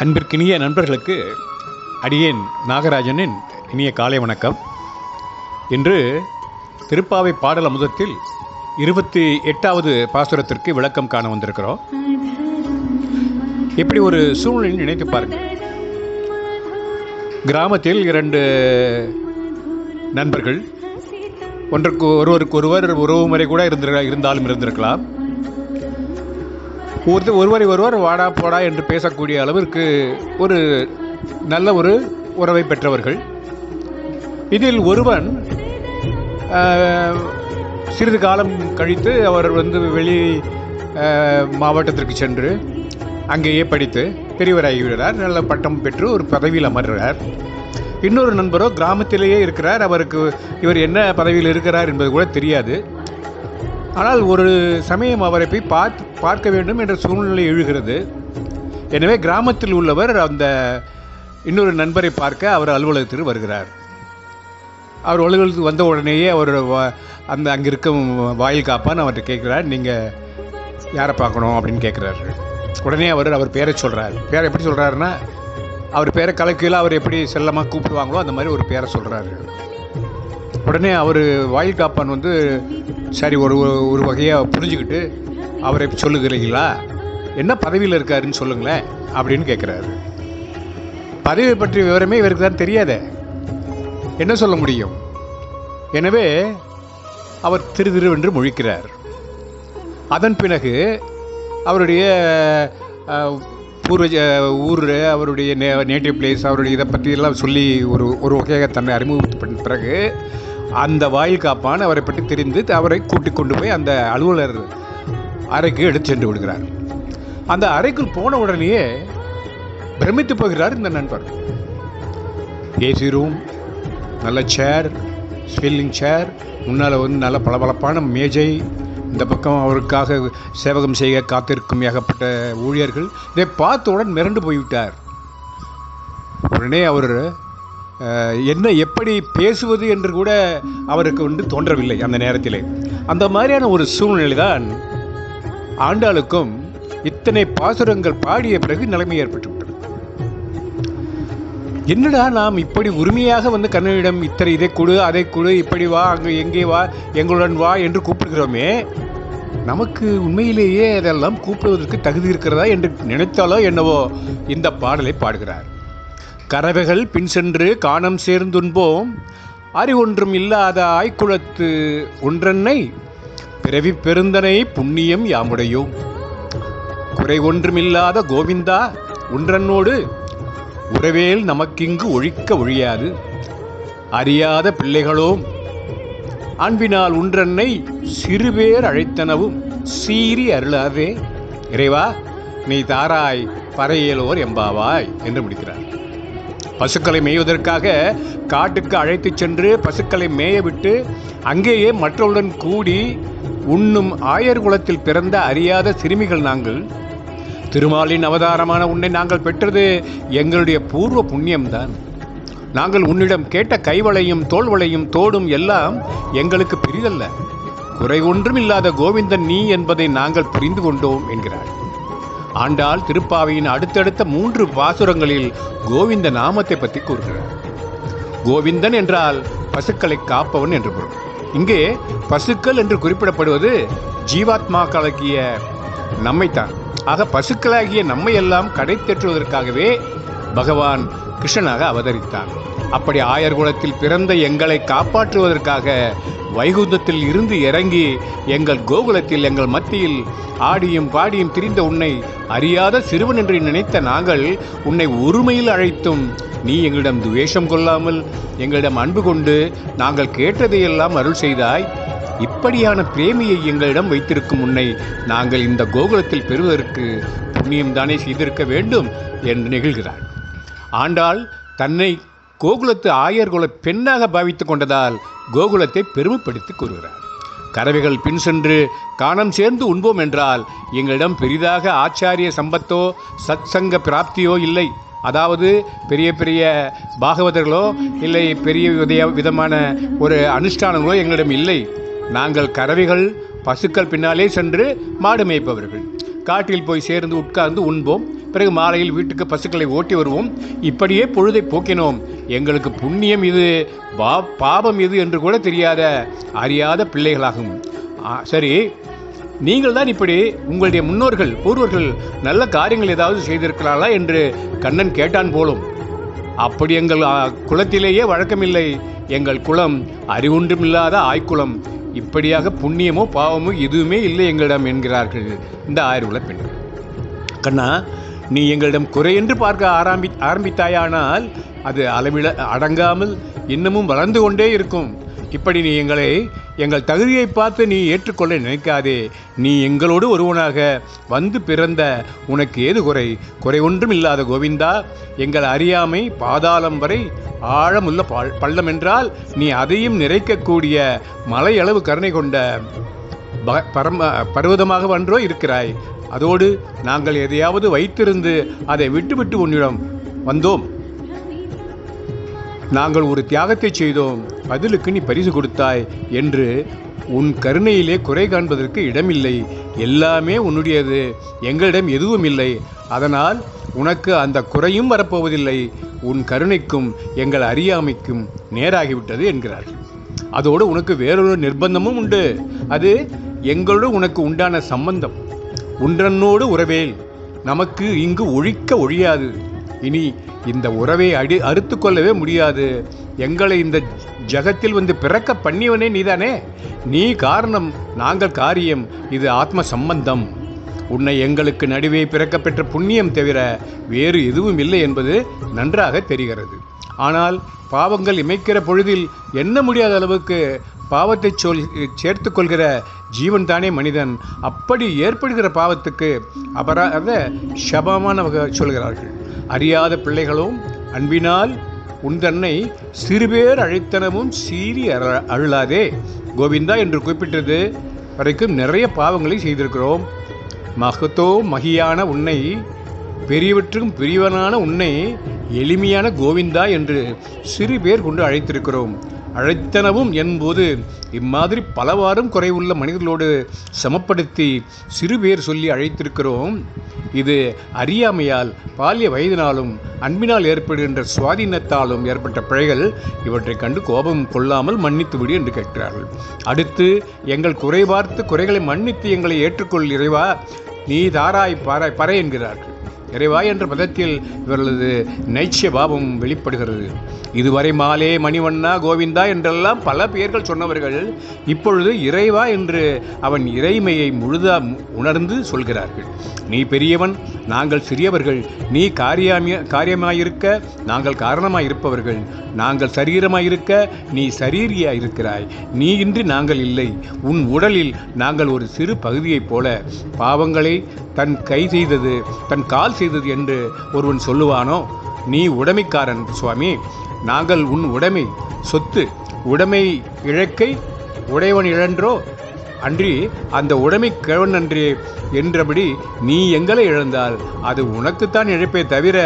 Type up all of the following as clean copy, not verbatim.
அன்பிற்கினிய நண்பர்களுக்கு அடியேன் நாகராஜனின் இனிய காலை வணக்கம். இன்று திருப்பாவை பாடல் அமுதத்தில் 28வது பாசுரத்திற்கு விளக்கம் காண வந்திருக்கிறோம். இப்படி ஒரு சூழ்நிலையை நினைத்து பாருங்கள். கிராமத்தில் 2 நண்பர்கள் ஒருவருக்கு உறவு முறை கூட இருந்திருக்கலாம். ஒருவர் வாடா போடா என்று பேசக்கூடிய அளவிற்கு ஒரு நல்ல ஒரு உறவை பெற்றவர்கள். இதில் ஒருவன் சிறிது காலம் கழித்து அவர் வெளி மாவட்டத்திற்கு சென்று அங்கேயே படித்து பெரியவராகிவிடுறார். நல்ல பட்டம் பெற்று ஒரு பதவியில் அமர்கிறார். இன்னொரு நண்பரோ கிராமத்திலேயே இருக்கிறார். அவருக்கு இவர் என்ன பதவியில் இருக்கிறார் என்பது கூட தெரியாது. ஆனால் ஒரு சமயம் அவரை போய் பார்க்க வேண்டும் என்ற சூழ்நிலை எழுகிறது. எனவே கிராமத்தில் உள்ளவர் அந்த இன்னொரு நண்பரை பார்க்க அவர் அலுவலகத்திற்கு வருகிறார். அவர் அலுவலகத்துக்கு வந்த உடனேயே அவர் அங்கே இருக்கும் வாயில் காப்பான் அவர்கிட்ட கேட்குறார், நீங்கள் யாரை பார்க்கணும் அப்படின்னு கேட்குறாரு. உடனே அவர் பேரை சொல்கிறார். பேரை எப்படி சொல்கிறாருன்னா, அவர் பேரை கலக்கையில் அவர் எப்படி செல்லமாக கூப்பிடுவாங்களோ அந்த மாதிரி ஒரு பேரை சொல்கிறாரு. உடனே அவர் வாயில் காப்பான் சரி ஒரு வகையாக புரிஞ்சுக்கிட்டு அவரை சொல்லுகிறீங்களா, என்ன பதவியில் இருக்காருன்னு சொல்லுங்களேன் அப்படின்னு கேட்குறாரு. பதவி பற்றிய விவரமே இவருக்கு தான் தெரியாதே, என்ன சொல்ல முடியும்? எனவே அவர் திருவென்று முழிக்கிறார். அதன் பிறகு அவருடைய ஊர், அவருடைய நேட்டிவ் பிளேஸ், அவருடைய இதை பற்றியெல்லாம் சொல்லி ஒரு வகையாக தன்னை அறிமுகப்படுத்த பிறகு அந்த வாயில் காப்பான் அவரை பற்றி தெரிந்து அவரை கூட்டிக் கொண்டு போய் அந்த அலுவலர் அறைக்கு எடுத்து சென்று விடுகிறார். அந்த அறைக்குள் போன உடனேயே பிரமித்து போகிறார் இந்த நண்பர். ஏசி ரூம், நல்ல சேர், ஸ்வீலிங் சேர், முன்னால் நல்ல பளபளப்பான மேஜை, இந்த பக்கம் அவருக்காக சேவகம் செய்ய காத்திருக்கும் ஏகப்பட்ட ஊழியர்கள். இதை பார்த்தவுடன் மிரண்டு போய்விட்டார். உடனே அவர் என்ன எப்படி பேசுவது என்று கூட அவருக்கு தோன்றவில்லை அந்த நேரத்திலே. அந்த மாதிரியான ஒரு சூழ்நிலை தான் ஆண்டாளுக்கும் இத்தனை பாசுரங்கள் பாடிய பிறகு நிலைமை ஏற்பட்டுவிட்டது. என்னடா நாம் இப்படி உரிமையாக கண்ணனிடம் இதை கொடு அதை கொடு, இப்படி வா, அங்கே எங்கே வா, எங்களுடன் வா என்று கூப்பிடுகிறோமே, நமக்கு உண்மையிலேயே அதெல்லாம் கூப்பிடுவதற்கு தகுதி இருக்கிறதா என்று நினைத்தாலோ என்னவோ இந்த பாடலை பாடுகிறார். கறவைகள் பின் சென்று காணம் சேர்ந்துன்போம், அறிவொன்றும் இல்லாத ஆய்குளத்து ஒன்றன்னை பிறவி பெருந்தனை புண்ணியம் யாமுடையோம். குறை ஒன்றுமில்லாத கோவிந்தா ஒன்றன்னோடு உறவேல் நமக்கிங்கு ஒழிக்க ஒழியாது. அறியாத பிள்ளைகளோம் அன்பினால் ஒன்றன்னை சிறுபேர் அழைத்தனவும் சீறி அருளாதே. இறைவா நீ தாராய் பறையலோர் எம்பாவாய் என்று முடிக்கிறார். பசுக்களை மேய்வதற்காக காட்டுக்கு அழைத்து சென்று பசுக்களை மேய விட்டு அங்கேயே மற்றவுடன் கூடி உண்ணும் ஆயர் குலத்தில் பிறந்த அறியாத சிறுமிகள் நாங்கள். திருமாலின் அவதாரமான உன்னை நாங்கள் பெற்றது எங்களுடைய பூர்வ புண்ணியம்தான். நாங்கள் உன்னிடம் கேட்ட கைவளையும் தோள்வளையும் தோடும் எல்லாம் எங்களுக்கு பிரிதல்ல. குறை ஒன்றும் இல்லாத கோவிந்தன் நீ என்பதை நாங்கள் புரிந்து கொண்டோம் என்கிறார். ஆண்டாள் திருப்பாவையின் அடுத்தடுத்த 3 பாசுரங்களில் கோவிந்த நாமத்தை பற்றி கூறுகிறார். கோவிந்தன் என்றால் பசுக்களை காப்பவன் என்று பொருள். இங்கே பசுக்கள் என்று குறிப்பிடப்படுவது ஜீவாத்மாக்களாகிய நம்மைத்தான். ஆக பசுக்களாகிய நம்மை எல்லாம் கடை தேற்றுவதற்காகவே பகவான் கிருஷ்ணனாக அவதரித்தான். அப்படி ஆயர்குலத்தில் பிறந்த எங்களை காப்பாற்றுவதற்காக வைகுந்தத்தில் இருந்து இறங்கி எங்கள் கோகுலத்தில் எங்கள் மத்தியில் ஆடியும் பாடியும் திரிந்த உன்னை அறியாத சிறுவன் என்று நினைத்த நாங்கள் உன்னை ஒருமையில் அழைத்தும் நீ எங்களிடம் துவேஷம் கொள்ளாமல் எங்களிடம் அன்பு கொண்டு நாங்கள் கேட்டதையெல்லாம் அருள் செய்தாய். இப்படியான பிரேமியை எங்களிடம் வைத்திருக்கும் உன்னை நாங்கள் இந்த கோகுலத்தில் பெறுவதற்கு புண்ணியம்தானே செய்திருக்க வேண்டும் என்று நெகிழ்கிறார். ஆண்டாள் தன்னை கோகுலத்து ஆயர்குல பெண்ணாக பாவித்து கொண்டதால் கோகுலத்தை பெருமைப்படுத்தி கூறுகிறார். கறவைகள் பின் சென்று காணம் சேர்ந்து உண்போம் என்றால் எங்களிடம் பெரிதாக ஆச்சாரிய சம்பத்தோ சத்சங்க பிராப்தியோ இல்லை. அதாவது பெரிய பெரிய பாகவதர்களோ இல்லை பெரிய விதமான ஒரு அனுஷ்டானங்களோ எங்களிடம் இல்லை. நாங்கள் கறவைகள் பசுக்கள் பின்னாலே சென்று மாடு மேய்ப்பவர்கள். காட்டில் போய் சேர்ந்து உட்கார்ந்து உண்போம், பிறகு மாலையில் வீட்டுக்கு பசுக்களை ஓட்டி வருவோம். இப்படியே பொழுதை போக்கினோம். எங்களுக்கு புண்ணியம் இது பாபம் இது என்று கூட அறியாத பிள்ளைகளாகும். சரி, நீங்கள் தான் இப்படி உங்களுடைய முன்னோர்கள் பூர்வர்கள் நல்ல காரியங்கள் ஏதாவது செய்திருக்கிறார்களா என்று கண்ணன் கேட்டான் போலும். அப்படி எங்கள் குலத்திலேயே வழக்கமில்லை. எங்கள் குலம் அறிவொன்றுமில்லாத ஆய்க்குலம். இப்படியாக புண்ணியமோ பாவமோ எதுவுமே இல்லை எங்களிடம் என்கிறார்கள் இந்த ஆயுர்குல பெண்கள். கண்ணா, நீ எங்களிடம் குறை என்று பார்க்க ஆரம்பித்தாயானால் அது அளவிட அடங்காமல் இன்னமும் வளர்ந்து கொண்டே இருக்கும். இப்படி நீ எங்கள் தகுதியை பார்த்து நீ ஏற்றுக்கொள்ள நினைக்காதே. நீ எங்களோடு ஒருவனாக வந்து பிறந்த உனக்கு ஏது குறை ஒன்றும் இல்லாத கோவிந்தா. எங்கள் அறியாமை பாதாளம் வரை ஆழமுள்ள பள்ளம் என்றால் நீ அதையும் நிறைக்கக்கூடிய மலையளவு கருணை கொண்ட பர்வதமாக ஒன்றோ இருக்கிறாய். அதோடு நாங்கள் எதையாவது வைத்திருந்து அதை விட்டு உன்னிடம் வந்தோம். நாங்கள் ஒரு தியாகத்தை செய்தோம், பதிலுக்கு நீ பரிசு கொடுத்தாய் என்று உன் கருணையிலே குறை காண்பதற்கு இடமில்லை. எல்லாமே உன்னுடையது, எங்களிடம் எதுவும் இல்லை. அதனால் உனக்கு அந்த குறையும் வரப்போவதில்லை. உன் கருணைக்கும் எங்கள் அறியாமைக்கும் நேராகிவிட்டது என்கிறார்கள். அதோடு உனக்கு வேறொரு நிர்பந்தமும் உண்டு. அது எங்களோடு உனக்கு உண்டான சம்பந்தம். உன்றனோடு உறவேல் நமக்கு இங்கு ஒழியாது. இனி இந்த உறவை அறுத்து கொள்ளவே முடியாது. எங்களை இந்த ஜகத்தில் வந்து பிறக்க பண்ணியவனே நீதானே. நீ காரணம், நாங்கள் காரியம். இது ஆத்ம சம்பந்தம். உன்னை எங்களுக்கு நடுவே பிறக்க பெற்ற புண்ணியம் தவிர வேறு எதுவும் இல்லை என்பது நன்றாக தெரிகிறது. ஆனால் பாவங்கள் இமைக்கிற பொழுதில் எண்ண முடியாத அளவுக்கு பாவத்தை சேர்த்து கொள்கிற ஜீவன் தானே மனிதன். அப்படி ஏற்படுகிற பாவத்துக்கு அபராத சபமான சொல்கிறார்கள். அறியாத பிள்ளைகளும் அன்பினால் உன் தன்னை சிறுபேர் அழைத்தனமும் சீறி அருளாதே கோவிந்தா என்று குறிப்பிட்டது வரைக்கும் நிறைய பாவங்களை செய்திருக்கிறோம். மகியான உன்னை, பெரியவற்றுக்கும் பெரியவனான உன்னை எளிமையான கோவிந்தா என்று சிறு பேர் கொண்டு அழைத்திருக்கிறோம். அழைத்தனவும் என்போது இம்மாதிரி பலவாறும் குறைவுள்ள மனிதர்களோடு சமப்படுத்தி சிறு பேர் சொல்லி அழைத்திருக்கிறோம். இது அறியாமையால், பால்ய வயதினாலும் அன்பினால் ஏற்படுகின்ற சுவாதீனத்தாலும் ஏற்பட்ட பிழைகள். இவற்றை கண்டு கோபம் கொள்ளாமல் மன்னித்து விடு என்று கேட்கிறார்கள். அடுத்து எங்கள் குறை பார்த்து குறைகளை மன்னித்து எங்களை ஏற்றுக்கொள் இறைவா, நீ தாராய் பறை என்கிறார்கள். இறைவா என்ற பதத்தில் இவர்களது நைச்சிய பாவம் வெளிப்படுகிறது. இதுவரை மாலே, மணிவண்ணா, கோவிந்தா என்றெல்லாம் பல பெயர்கள் சொன்னவர்கள் இப்பொழுது இறைவா என்று அவன் இறைமையை முழுதா உணர்ந்து சொல்கிறார்கள். நீ பெரியவன், நாங்கள் சிறியவர்கள். நீ காரியமாயிருக்க, நாங்கள் காரணமாயிருப்பவர்கள். நாங்கள் சரீரமாயிருக்க, நீ சரீரியாயிருக்கிறாய். நீ இன்றி நாங்கள் இல்லை. உன் உடலில் நாங்கள் ஒரு சிறு பகுதியைப் போல. பாவங்களை தன் கை செய்தது, தன் கால் செய்தது என்று ஒருவன் சொல்லுவானோ? நீ உடைமைக்காரன் சுவாமி. நாங்கள் உன் உடைமை, சொத்து. உடைமை இழக்கை உடையவன் இழன்றோ அன்றி அந்த உடைமை கிழவன் அன்றே என்றபடி நீ எங்களை இழந்தால் அது உனக்குத்தான் இழப்பே தவிர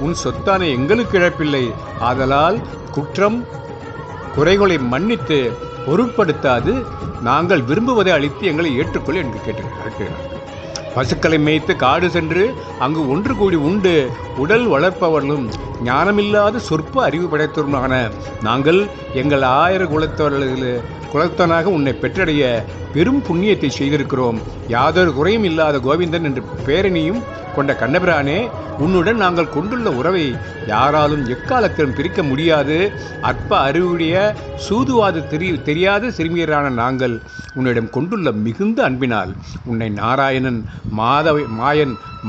உன் சொத்தான எங்களுக்கு இழப்பில்லை. ஆதலால் குற்றம் குறைகளை மன்னித்து பொருட்படுத்தாது நாங்கள் விரும்புவதை அளித்து எங்களை ஏற்றுக்கொள் என்று கேட்டிருக்கிறார். பசுக்களை மேய்த்து காடு சென்று அங்கு ஒன்று கூடி உண்டு உடல் வளர்ப்பவர்களும் ஞானமில்லாத சொற்ப அறிவு படைத்தவருமான நாங்கள் எங்கள் 1000 குலத்தனாக உன்னை பெற்றடைய பெரும் புண்ணியத்தை செய்திருக்கிறோம். யாதொரு குறையும் இல்லாத கோவிந்தன் என்று பேரணியும் கொண்ட கண்ணபிரானே, உன்னுடன் நாங்கள் கொண்டுள்ள உறவை யாராலும் எக்காலத்திலும் பிரிக்க முடியாது. அற்ப அறிவுடைய சூதுவாது தெரியாத சிறுமியரான நாங்கள் உன்னிடம் கொண்டுள்ள மிகுந்த அன்பினால் உன்னை நாராயணன்,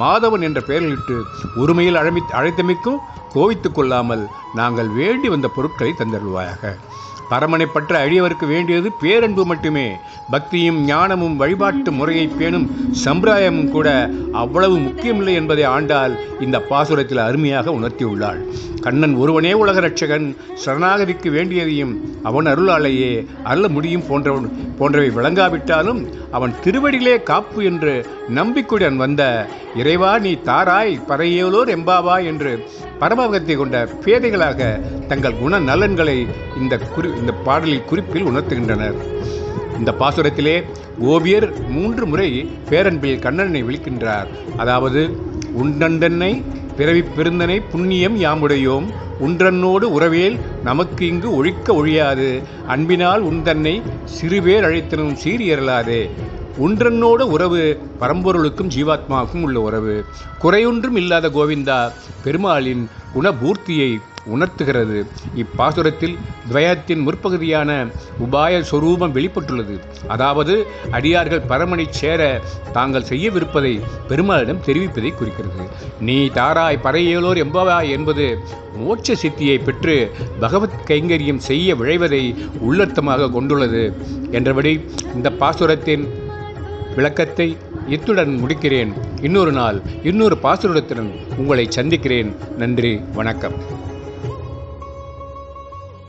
மாதவன் என்ற பெயரிலிட்டு ஒருமையில் அழைத்தமைக்கும் கோவித்து கொள்ளாமல் நாங்கள் வேண்டி வந்த பொருட்களை தந்தருள்வாயாக. பரமனை பற்ற அழியவருக்கு வேண்டியது பேரன்பு மட்டுமே. பக்தியும் ஞானமும் வழிபாட்டு முறையை பேணும் சம்பிரதாயமும் கூட அவ்வளவு முக்கியமில்லை என்பதை ஆண்டாள் இந்த பாசுரத்தில் அருமையாக உணர்த்தியுள்ளாள். கண்ணன் ஒருவனே உலக ரட்சகன், சரணாகதிக்கு வேண்டியதையும் அவன் அருளாலேயே அருள முடியும் போன்றவை விளங்காவிட்டாலும் அவன் திருவடியிலே காப்பு என்று நம்பிக்கையுடன் வந்த இறைவா நீ தாராய் பறையோலோர் எம்பாவா என்று பரமபக்தி கொண்ட பேதைகளாக தங்கள் குண நலன்களை இந்த பாடலில் குறிப்பில் உணர்த்துகின்றனர். இந்த பாசுரத்திலே ஓவியர் 3 முறை பேரன்பில் கண்ணனை விழிக்கின்றார். அதாவது, உண்டண்டனை பிறவி பெருந்தனை புண்ணியம் யாமுடையோம், உன்றன்னோடு உறவேல் நமக்கு இங்கு ஒழிக்க ஒழியாது, அன்பினால் உந்தன்னை சிறுபேர் அழைத்தனும் சீரியறலாதே. உன்றன்னோடு உறவு பரம்பொருளுக்கும் ஜீவாத்மாவுக்கும் உள்ள உறவு. குறையொன்றும் இல்லாத கோவிந்தா பெருமாளின் குணபூர்த்தியை உணர்த்துகிறது. இப்பாசுரத்தில் துவயத்தின் முற்பகுதியான உபாய சொரூபம் வெளிப்பட்டுள்ளது. அதாவது, அடியார்கள் பரமனை சேர தாங்கள் செய்யவிருப்பதை பெருமாளிடம் தெரிவிப்பதை குறிக்கிறது. நீ தாராய் பறையேலோர் எம்பவாய் என்பது மோட்ச சித்தியை பெற்று பகவத் கைங்கரியம் செய்ய விழைவதை உள்ளர்த்தமாக கொண்டுள்ளது என்றபடி இந்த பாசுரத்தின் விளக்கத்தை இத்துடன் முடிக்கிறேன். இன்னொரு நாள் இன்னொரு பாசுரத்துடன் உங்களை சந்திக்கிறேன். நன்றி, வணக்கம்.